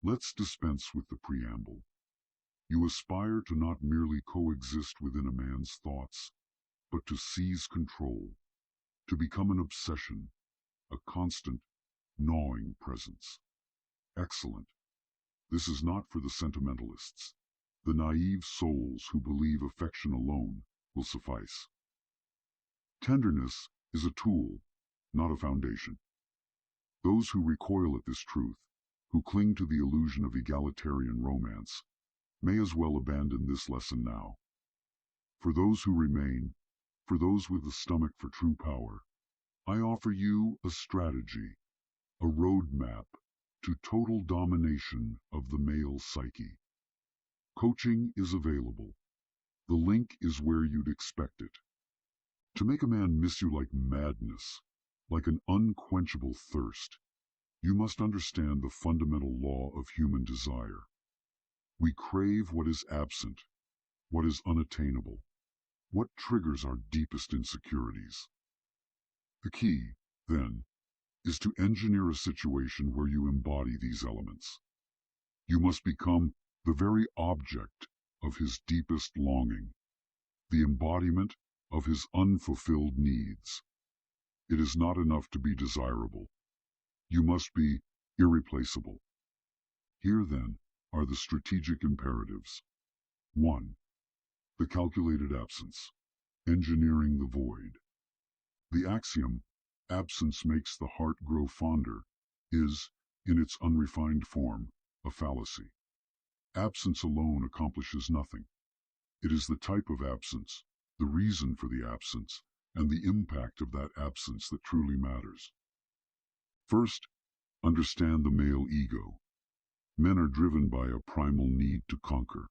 Let's dispense with the preamble. You aspire to not merely coexist within a man's thoughts, but to seize control, to become an obsession, a constant, gnawing presence. Excellent. This is not for the sentimentalists, the naive souls who believe affection alone will suffice. Tenderness is a tool, not a foundation. Those who recoil at this truth, who cling to the illusion of egalitarian romance, may as well abandon this lesson now. For those who remain, for those with the stomach for true power, I offer you a strategy, a roadmap to total domination of the male psyche. Coaching is available. The link is where you'd expect it. To make a man miss you like madness, like an unquenchable thirst, you must understand the fundamental law of human desire. We crave what is absent, what is unattainable, what triggers our deepest insecurities. The key, then, is to engineer a situation where you embody these elements. You must become the very object of his deepest longing, the embodiment of his unfulfilled needs. It is not enough to be desirable. You must be irreplaceable. Here, then, are the strategic imperatives. 1. The calculated absence, engineering the void. The axiom, absence makes the heart grow fonder, is, in its unrefined form, a fallacy. Absence alone accomplishes nothing. It is the type of absence, the reason for the absence, and the impact of that absence that truly matters. First, understand the male ego. Men are driven by a primal need to conquer,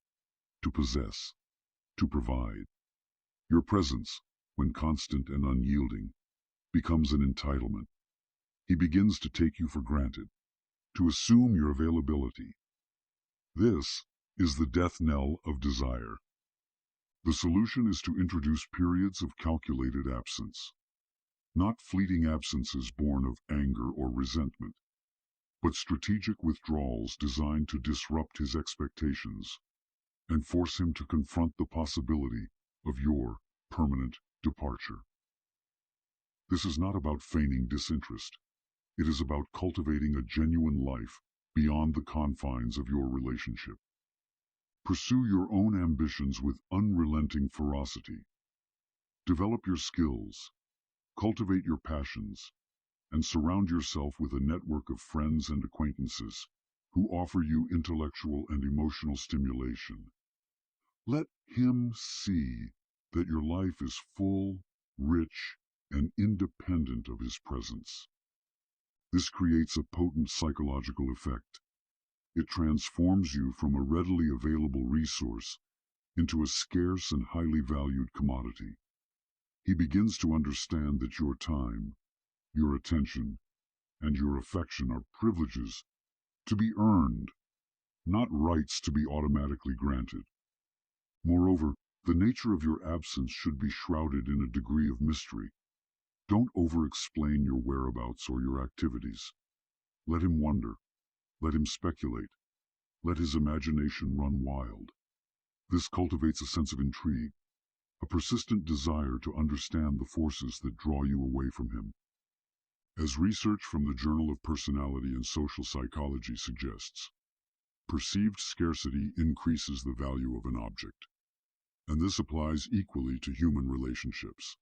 to possess, to provide. Your presence, when constant and unyielding, becomes an entitlement. He begins to take you for granted, to assume your availability. This is the death knell of desire. The solution is to introduce periods of calculated absence, not fleeting absences born of anger or resentment, but strategic withdrawals designed to disrupt his expectations and force him to confront the possibility of your permanent departure. This is not about feigning disinterest. It is about cultivating a genuine life beyond the confines of your relationship. Pursue your own ambitions with unrelenting ferocity. Develop your skills, cultivate your passions, and surround yourself with a network of friends and acquaintances who offer you intellectual and emotional stimulation. Let him see that your life is full, rich, and independent of his presence. This creates a potent psychological effect. It transforms you from a readily available resource into a scarce and highly valued commodity. He begins to understand that your time, your attention, and your affection are privileges to be earned, not rights to be automatically granted. Moreover, the nature of your absence should be shrouded in a degree of mystery. Don't over-explain your whereabouts or your activities. Let him wonder. Let him speculate. Let his imagination run wild. This cultivates a sense of intrigue, a persistent desire to understand the forces that draw you away from him. As research from the Journal of Personality and Social Psychology suggests, perceived scarcity increases the value of an object, and this applies equally to human relationships.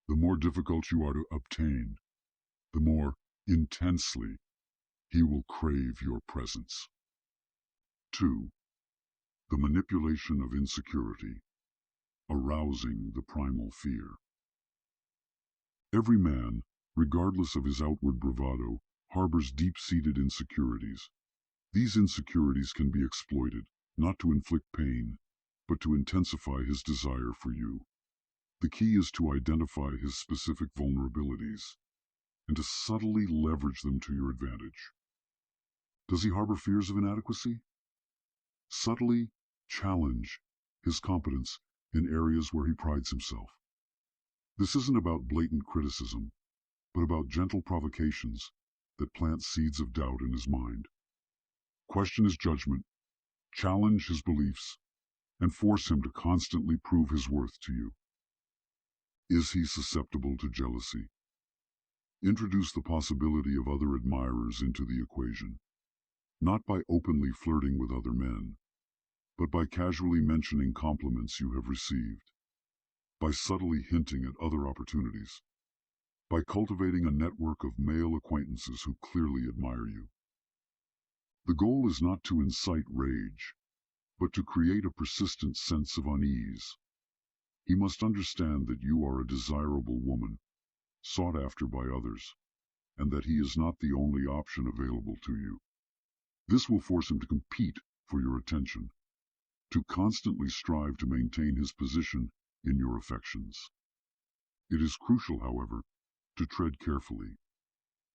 The more difficult you are to obtain, the more intensely he will crave your presence. 2. The manipulation of insecurity, arousing the primal fear. Every man, regardless of his outward bravado, harbors deep-seated insecurities. These insecurities can be exploited, not to inflict pain, but to intensify his desire for you. The key is to identify his specific vulnerabilities and to subtly leverage them to your advantage. Does he harbor fears of inadequacy? Subtly challenge his competence in areas where he prides himself. This isn't about blatant criticism, but about gentle provocations that plant seeds of doubt in his mind. Question his judgment, challenge his beliefs, and force him to constantly prove his worth to you. Is he susceptible to jealousy? Introduce the possibility of other admirers into the equation, not by openly flirting with other men, but by casually mentioning compliments you have received, by subtly hinting at other opportunities, by cultivating a network of male acquaintances who clearly admire you. The goal is not to incite rage, but to create a persistent sense of unease. He must understand that you are a desirable woman, sought after by others, and that he is not the only option available to you. This will force him to compete for your attention, to constantly strive to maintain his position in your affections. It is crucial, however, to tread carefully.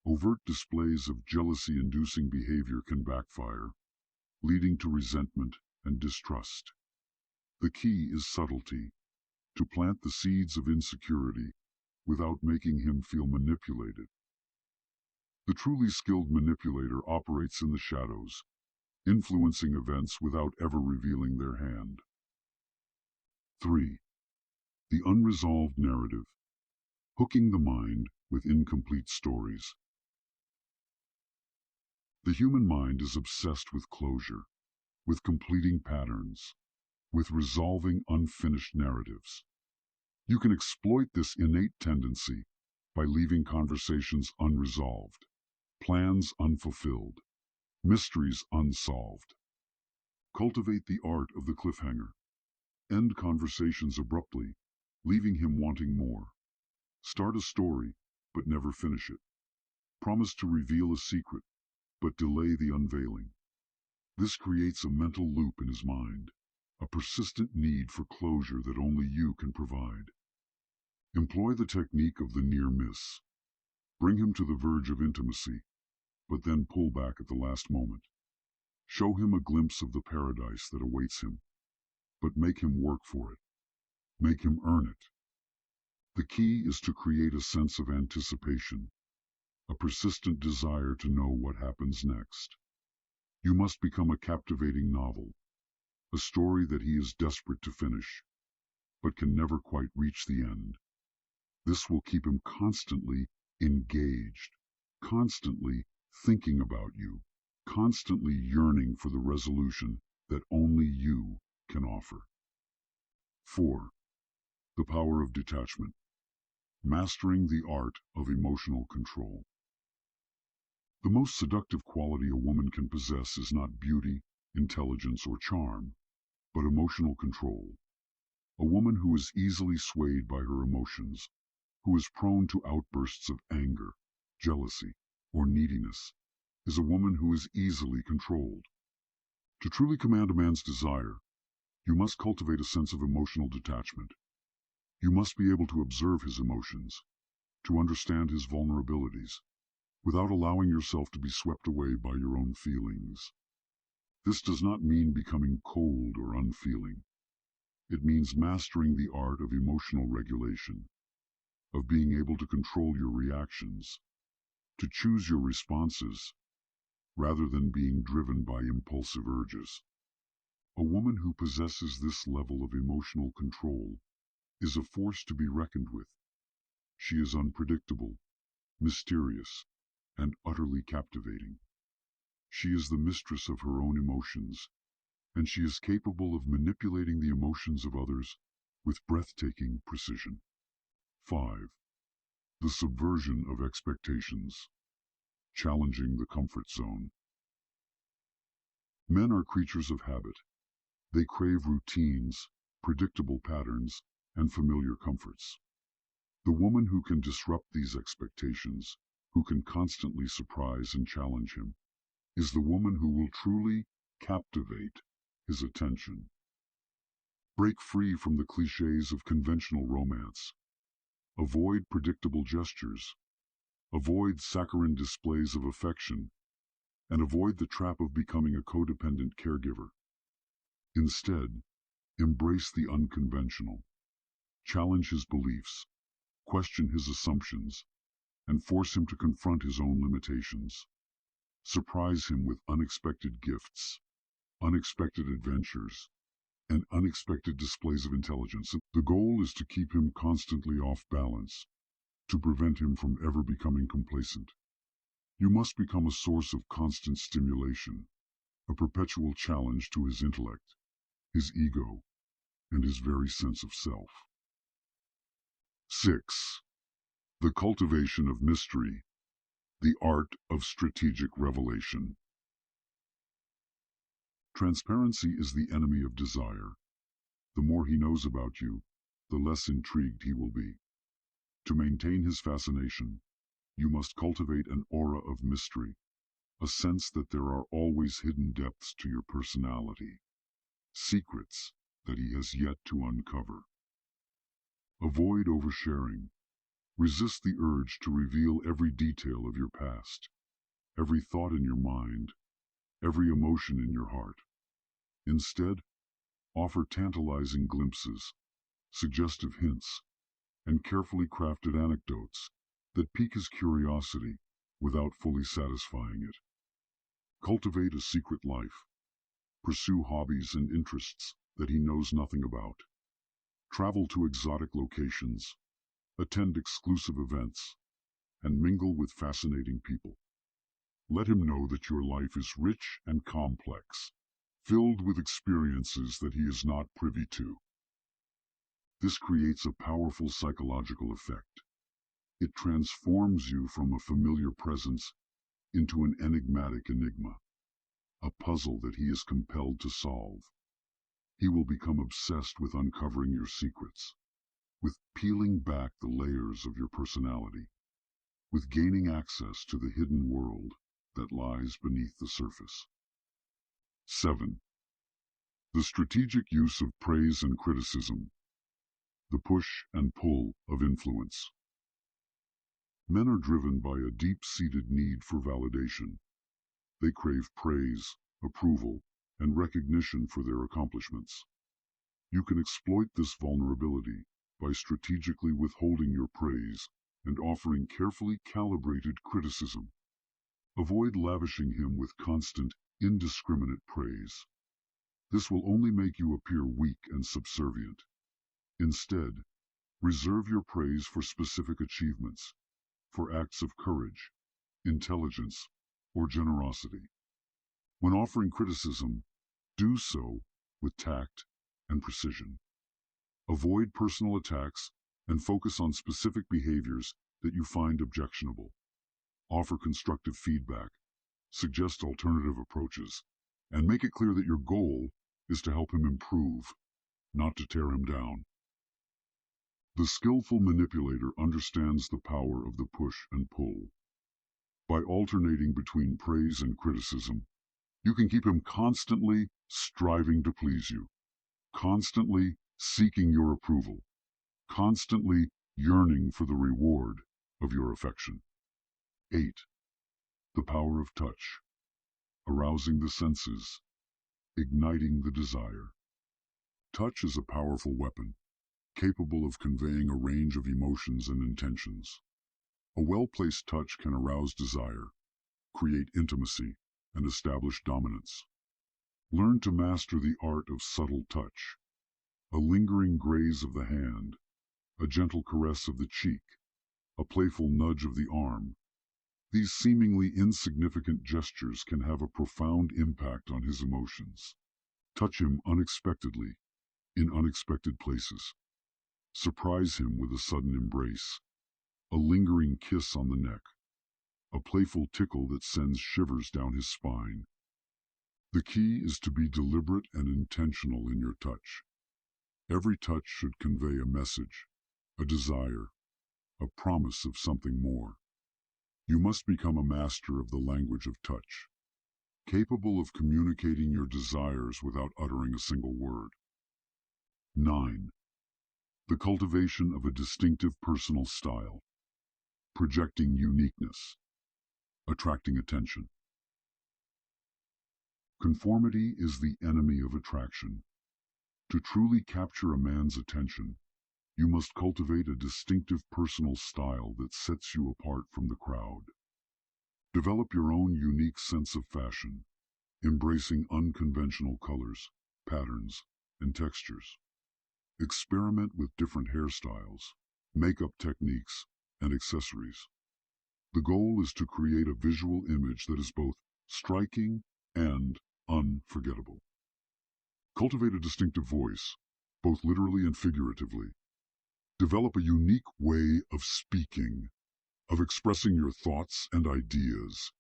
Overt displays of jealousy-inducing behavior can backfire, leading to resentment and distrust. The key is subtlety, to plant the seeds of insecurity without making him feel manipulated. The truly skilled manipulator operates in the shadows, influencing events without ever revealing their hand. 3. The unresolved narrative, hooking the mind with incomplete stories. The human mind is obsessed with closure, with completing patterns, with resolving unfinished narratives. You can exploit this innate tendency by leaving conversations unresolved, plans unfulfilled, mysteries unsolved. Cultivate the art of the cliffhanger. End conversations abruptly, leaving him wanting more. Start a story, but never finish it. Promise to reveal a secret, but delay the unveiling. This creates a mental loop in his mind, a persistent need for closure that only you can provide. Employ the technique of the near miss. Bring him to the verge of intimacy, but then pull back at the last moment. Show him a glimpse of the paradise that awaits him, but make him work for it. Make him earn it. The key is to create a sense of anticipation, a persistent desire to know what happens next. You must become a captivating novel, a story that he is desperate to finish, but can never quite reach the end. This will keep him constantly engaged, constantly thinking about you, constantly yearning for the resolution that only you can offer. 4. The power of detachment. Mastering the art of emotional control. The most seductive quality a woman can possess is not beauty, intelligence, or charm, but emotional control. A woman who is easily swayed by her emotions, who is prone to outbursts of anger, jealousy, or neediness, is a woman who is easily controlled. To truly command a man's desire, you must cultivate a sense of emotional detachment. You must be able to observe his emotions, to understand his vulnerabilities, without allowing yourself to be swept away by your own feelings. This does not mean becoming cold or unfeeling. It means mastering the art of emotional regulation, of being able to control your reactions, to choose your responses, rather than being driven by impulsive urges. A woman who possesses this level of emotional control is a force to be reckoned with. She is unpredictable, mysterious, and utterly captivating. She is the mistress of her own emotions, and she is capable of manipulating the emotions of others with breathtaking precision. 5. The subversion of expectations. Challenging the comfort zone. Men are creatures of habit. They crave routines, predictable patterns, and familiar comforts. The woman who can disrupt these expectations, who can constantly surprise and challenge him, is the woman who will truly captivate his attention. Break free from the cliches of conventional romance. Avoid predictable gestures. Avoid saccharine displays of affection, and avoid the trap of becoming a codependent caregiver. Instead, embrace the unconventional. Challenge his beliefs, question his assumptions, and force him to confront his own limitations. Surprise him with unexpected gifts, unexpected adventures, and unexpected displays of intelligence. The goal is to keep him constantly off balance, to prevent him from ever becoming complacent. You must become a source of constant stimulation, a perpetual challenge to his intellect, his ego, and his very sense of self. 6. The cultivation of mystery, the art of strategic revelation. Transparency is the enemy of desire. The more he knows about you, the less intrigued he will be. To maintain his fascination, you must cultivate an aura of mystery, a sense that there are always hidden depths to your personality, secrets that he has yet to uncover. Avoid oversharing. Resist the urge to reveal every detail of your past, every thought in your mind, every emotion in your heart. Instead, offer tantalizing glimpses, suggestive hints, and carefully crafted anecdotes that pique his curiosity without fully satisfying it. Cultivate a secret life. Pursue hobbies and interests that he knows nothing about. Travel to exotic locations, attend exclusive events, and mingle with fascinating people. Let him know that your life is rich and complex, filled with experiences that he is not privy to. This creates a powerful psychological effect. It transforms you from a familiar presence into an enigmatic enigma, a puzzle that he is compelled to solve. He will become obsessed with uncovering your secrets, with peeling back the layers of your personality, with gaining access to the hidden world that lies beneath the surface. 7. The strategic use of praise and criticism, the push and pull of influence. Men are driven by a deep-seated need for validation. They crave praise, approval, and recognition for their accomplishments. You can exploit this vulnerability by strategically withholding your praise and offering carefully calibrated criticism. Avoid lavishing him with constant, indiscriminate praise. This will only make you appear weak and subservient. Instead, reserve your praise for specific achievements, for acts of courage, intelligence, or generosity. When offering criticism, do so with tact and precision. Avoid personal attacks and focus on specific behaviors that you find objectionable. Offer constructive feedback, suggest alternative approaches, and make it clear that your goal is to help him improve, not to tear him down. The skillful manipulator understands the power of the push and pull. By alternating between praise and criticism, you can keep him constantly striving to please you, constantly seeking your approval, constantly yearning for the reward of your affection. 8. The power of touch, arousing the senses, igniting the desire. Touch is a powerful weapon, capable of conveying a range of emotions and intentions. A well-placed touch can arouse desire, create intimacy, and establish dominance. Learn to master the art of subtle touch, a lingering graze of the hand, a gentle caress of the cheek, a playful nudge of the arm. These seemingly insignificant gestures can have a profound impact on his emotions. Touch him unexpectedly, in unexpected places. Surprise him with a sudden embrace, a lingering kiss on the neck, a playful tickle that sends shivers down his spine. The key is to be deliberate and intentional in your touch. Every touch should convey a message, a desire, a promise of something more. You must become a master of the language of touch, capable of communicating your desires without uttering a single word. 9. The cultivation of a distinctive personal style, projecting uniqueness, attracting attention. Conformity is the enemy of attraction. To truly capture a man's attention, you must cultivate a distinctive personal style that sets you apart from the crowd. Develop your own unique sense of fashion, embracing unconventional colors, patterns, and textures. Experiment with different hairstyles, makeup techniques, and accessories. The goal is to create a visual image that is both striking and unforgettable. Cultivate a distinctive voice, both literally and figuratively. Develop a unique way of speaking, of expressing your thoughts and ideas.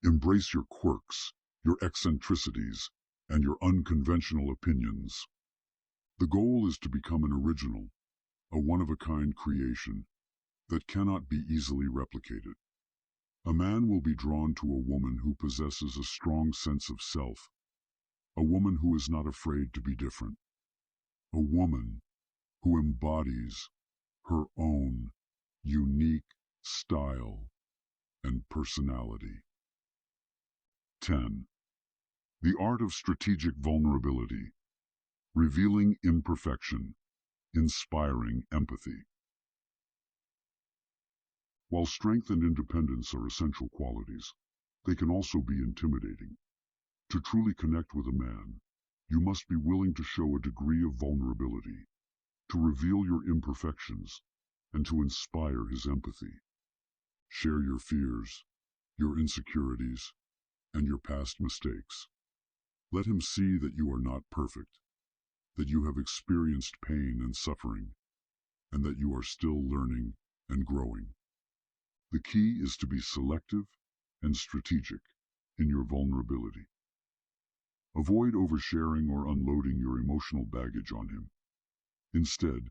Embrace your quirks, your eccentricities, and your unconventional opinions. The goal is to become an original, a one-of-a-kind creation that cannot be easily replicated. A man will be drawn to a woman who possesses a strong sense of self, a woman who is not afraid to be different, a woman who embodies her own unique style and personality. 10. The art of strategic vulnerability, revealing imperfection, inspiring empathy. While strength and independence are essential qualities, they can also be intimidating. To truly connect with a man, you must be willing to show a degree of vulnerability, to reveal your imperfections, and to inspire his empathy. Share your fears, your insecurities, and your past mistakes. Let him see that you are not perfect, that you have experienced pain and suffering, and that you are still learning and growing. The key is to be selective and strategic in your vulnerability. Avoid oversharing or unloading your emotional baggage on him. Instead,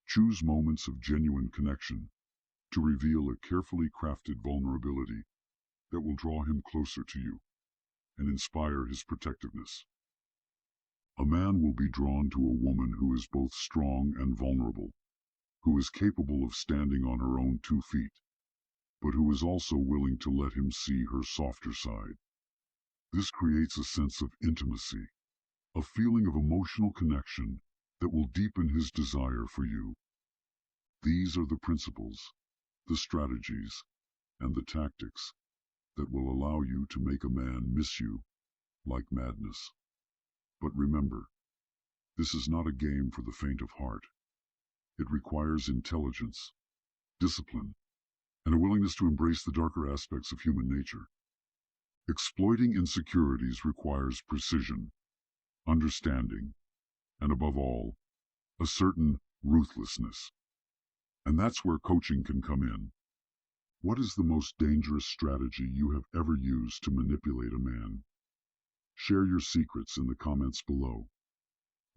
choose moments of genuine connection to reveal a carefully crafted vulnerability that will draw him closer to you and inspire his protectiveness. A man will be drawn to a woman who is both strong and vulnerable, who is capable of standing on her own 2 feet, but who is also willing to let him see her softer side. This creates a sense of intimacy, a feeling of emotional connection that will deepen his desire for you. These are the principles, the strategies, and the tactics that will allow you to make a man miss you like madness. But remember, this is not a game for the faint of heart. It requires intelligence, discipline, and a willingness to embrace the darker aspects of human nature. Exploiting insecurities requires precision, understanding, and above all, a certain ruthlessness. And that's where coaching can come in. What is the most dangerous strategy you have ever used to manipulate a man? Share your secrets in the comments below.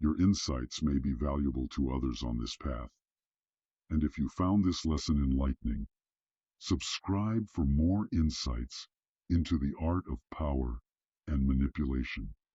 Your insights may be valuable to others on this path. And if you found this lesson enlightening, subscribe for more insights into the art of power and manipulation.